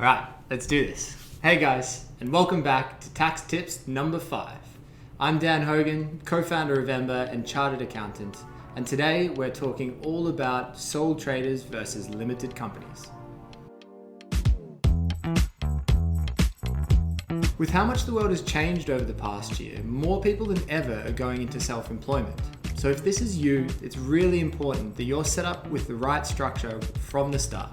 All right, let's do this. Hey guys, and welcome back to Tax Tips number 5. I'm Dan Hogan, co-founder of Ember and chartered accountant, and today we're talking all about sole traders versus limited companies. With how much the world has changed over the past year, more people than ever are going into self-employment. So if this is you, it's really important that you're set up with the right structure from the start.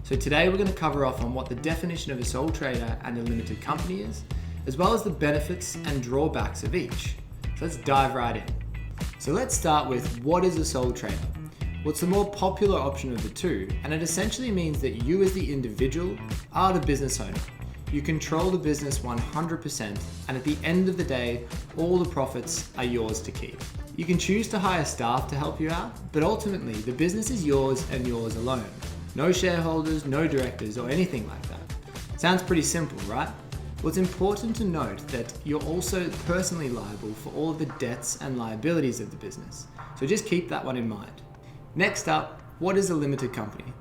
So today we're going to cover off on what the definition of a sole trader and a limited company is, as well as the benefits and drawbacks of each. So let's dive right in. So let's start with, what is a sole trader? Well, it's the more popular option of the two, and it essentially means that you as the individual are the business owner. You control the business 100%, and at the end of the day, all the profits are yours to keep. You can choose to hire staff to help you out, but ultimately the business is yours and yours alone. No shareholders, no directors, or anything like that. Sounds pretty simple, right? Well, it's important to note that you're also personally liable for all of the debts and liabilities of the business. So just keep that one in mind. Next up, what is a limited company?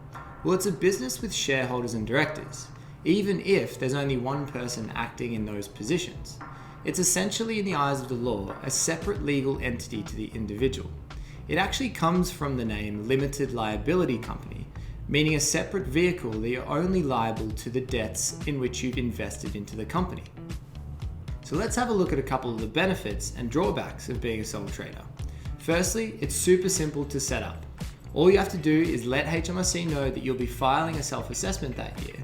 Well, it's a business with shareholders and directors, even if there's only one person acting in those positions. It's essentially, in the eyes of the law, a separate legal entity to the individual. It actually comes from the name limited liability company, meaning a separate vehicle that you're only liable to the debts in which you've invested into the company. So let's have a look at a couple of the benefits and drawbacks of being a sole trader. Firstly, it's super simple to set up. All you have to do is let HMRC know that you'll be filing a self-assessment that year,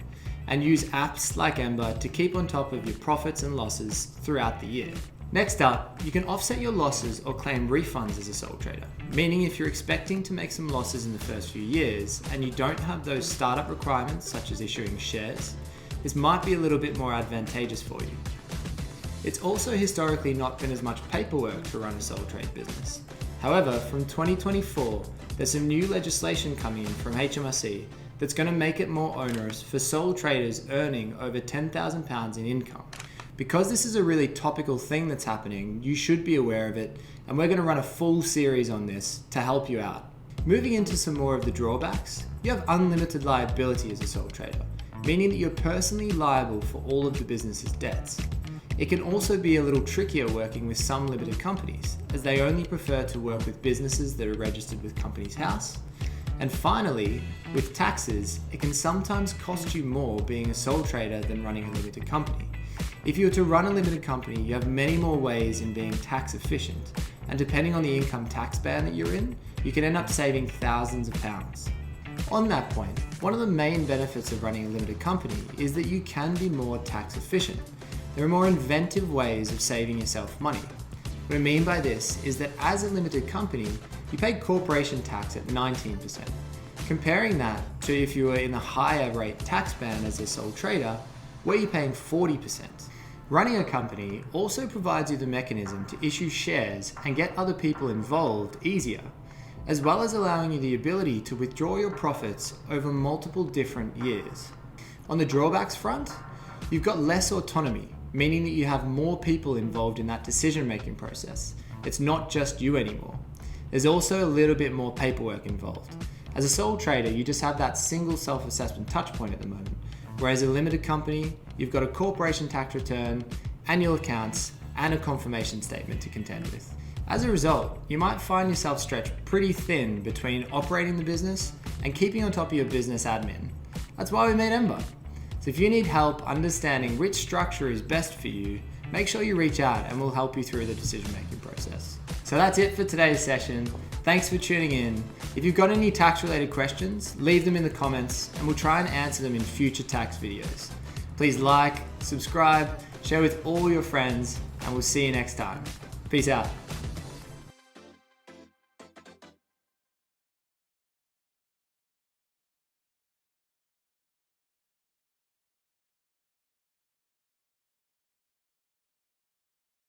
and use apps like Ember to keep on top of your profits and losses throughout the year. Next up, you can offset your losses or claim refunds as a sole trader, meaning if you're expecting to make some losses in the first few years and you don't have those startup requirements such as issuing shares, this might be a little bit more advantageous for you. It's also historically not been as much paperwork to run a sole trade business. However, from 2024, there's some new legislation coming in from HMRC that's going to make it more onerous for sole traders earning over £10,000 in income. Because this is a really topical thing that's happening, you should be aware of it, and we're going to run a full series on this to help you out. Moving into some more of the drawbacks, you have unlimited liability as a sole trader, meaning that you're personally liable for all of the business's debts. It can also be a little trickier working with some limited companies, as they only prefer to work with businesses that are registered with Companies House. And finally, with taxes, it can sometimes cost you more being a sole trader than running a limited company. If you were to run a limited company, you have many more ways in being tax efficient, and depending on the income tax band that you're in, you can end up saving thousands of pounds. On that point, one of the main benefits of running a limited company is that you can be more tax efficient. There are more inventive ways of saving yourself money. What I mean by this is that as a limited company, you pay corporation tax at 19%. Comparing that to if you were in the higher rate tax band as a sole trader, where you're paying 40%. Running a company also provides you the mechanism to issue shares and get other people involved easier, as well as allowing you the ability to withdraw your profits over multiple different years. On the drawbacks front, you've got less autonomy, meaning that you have more people involved in that decision-making process. It's not just you anymore. There's also a little bit more paperwork involved. As a sole trader, you just have that single self-assessment touchpoint at the moment, whereas a limited company, you've got a corporation tax return, annual accounts, and a confirmation statement to contend with. As a result, you might find yourself stretched pretty thin between operating the business and keeping on top of your business admin. That's why we made Ember. So if you need help understanding which structure is best for you, make sure you reach out and we'll help you through the decision-making process. So that's it for today's session. Thanks for tuning in. If you've got any tax-related questions, leave them in the comments and we'll try and answer them in future tax videos. Please like, subscribe, share with all your friends, and we'll see you next time. Peace out.